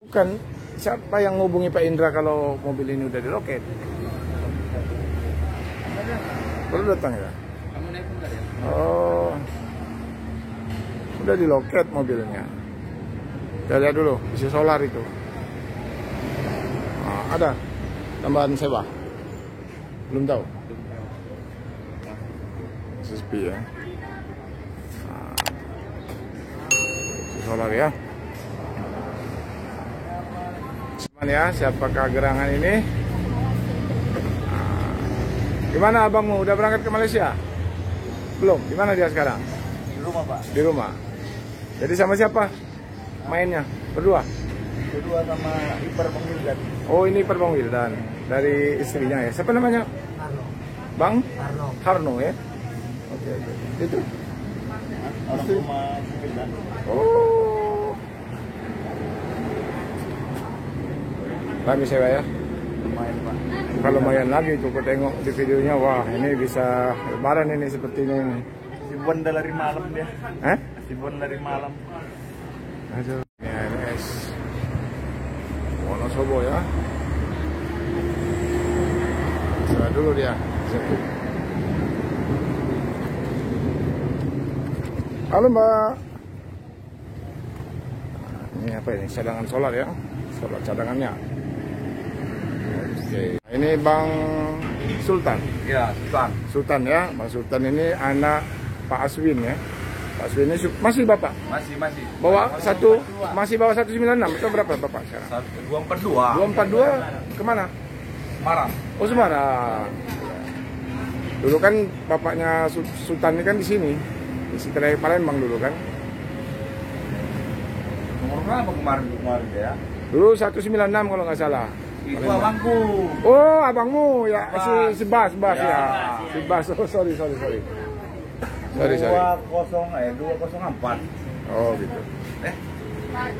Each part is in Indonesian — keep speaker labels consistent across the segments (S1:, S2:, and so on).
S1: Bukan, siapa yang ngubungi Pak Indra kalau mobil ini udah diloket? Baru datang ya?
S2: Kamu nelpon nggak ya?
S1: Oh, udah diloket mobilnya. Kita lihat dulu, isi solar itu. Nah, ada tambahan sewa? Belum tahu. Sepi ya. Nah, isi solar ya. Cuman ya, siapakah gerangan ini? Nah, gimana abangmu? Udah berangkat ke Malaysia? Belum. Gimana dia sekarang?
S2: Di rumah, Pak.
S1: Di rumah. Jadi sama siapa mainnya? Berdua?
S2: Berdua sama ipar Bang Wildan.
S1: Oh, ini ipar Bang Wildan. Dari istrinya ya. Siapa namanya?
S2: Harno.
S1: Bang?
S2: Harno.
S1: Harno ya? Oke. Itu?
S2: Orang rumah Wildan.
S1: Oh. Lagi sewa ya?
S2: Lumayan, Pak.
S1: Kalau lumayan lagi tuh, aku tengok di videonya. Wah, ini bisa lebaran ini sepertinya ini.
S2: Sibuan dari malam dia.
S1: Hah?
S2: Sibuan dari malam.
S1: Aduh. Ini AMS Wonosobo ya. Sewa dulu dia. Halo Mbak. Ini apa ini? Cadangan solar ya? Solar cadangannya. Oke. Ini Bang Sultan.
S2: Ya, Sultan.
S1: Sultan ya. Bang Sultan ini anak Pak Aswin ya. Pak Aswin ini masih Bapak?
S2: Masih.
S1: Bawa satu, masih bawa 196. Itu berapa Bapak sekarang?
S2: 242.
S1: 242 kemana?
S2: Semarang.
S1: Oh, Semarang. Dulu kan bapaknya Sultan ini kan di sini. Di Setelah Palembang dulu kan.
S2: Nomor berapa kemarin ya?
S1: Dulu 196 kalau nggak salah.
S2: Itu
S1: Palembang.
S2: abangku.
S1: Oh, abangmu ya,
S2: Bas.
S1: si Bas ya.
S2: Ya.
S1: Si Bas. Oh, sorry. Sorry.
S2: 204.
S1: Oh, gitu.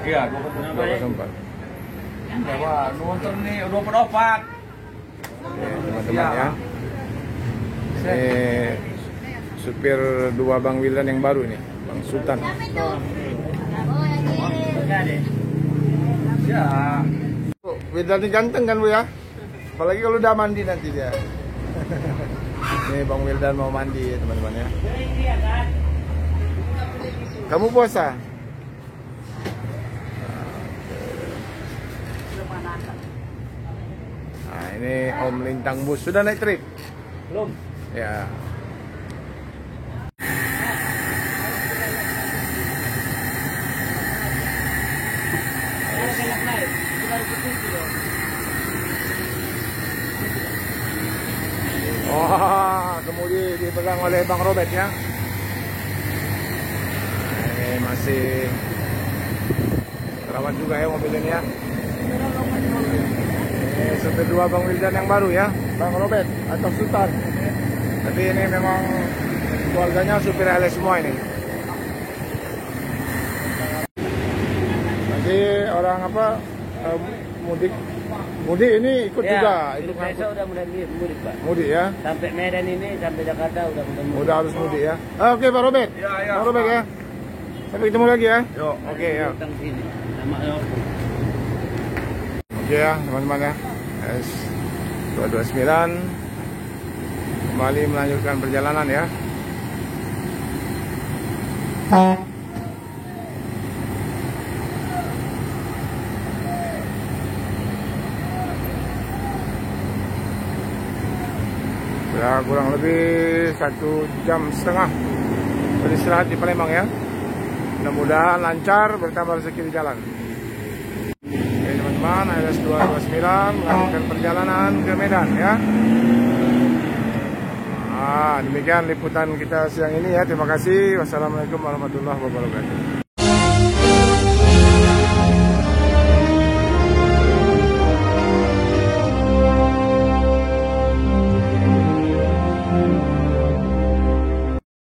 S2: Iya, 204.
S1: 204.
S2: Wah, nonton nih, 204.
S1: Oke, teman-teman ya. Ini supir dua Bang Wildan yang baru nih, Bang Sultan.
S2: Ya.
S1: Bu, Wildan ini ganteng kan Bu ya? Apalagi kalau udah mandi nanti dia. Nih Bang Wildan mau mandi teman-teman ya. Kamu puasa? Nah, ini Om Lintang Bus sudah naik trip?
S2: Belum.
S1: Ya. Wah, kemudian dipegang oleh Bang Robert ya. Nah, ini masih terawat juga ya mobil ini ya. Ini supir dua Bang Wildan yang baru ya, Bang Robert atau Sultan. Tapi ini memang keluarganya supir LS semua ini. Nanti orang apa mudik ini ikut
S3: ya,
S1: juga, ikut
S3: besok
S1: ngangkut.
S3: udah mulai mudik, Pak.
S1: Mudik ya.
S3: Sampai Medan ini, sampai Jakarta udah mulai mudik.
S1: Udah harus mudik ya. Oke Pak Robert.
S2: Ya.
S1: Pak Robert ya. Sampai ketemu lagi ya.
S2: Yuk.
S1: Oke ya.
S3: Datang sini. Sama
S1: Oke ya teman-teman ya. S229 kembali melanjutkan perjalanan ya. Ya kurang lebih 1,5 jam beristirahat di Palembang ya. Mudah-mudahan lancar, bertambah rezeki di jalan. Oke teman-teman, LS229 melanjutkan perjalanan ke Medan ya. Nah, demikian liputan kita siang ini ya. Terima kasih. Wassalamualaikum warahmatullahi wabarakatuh.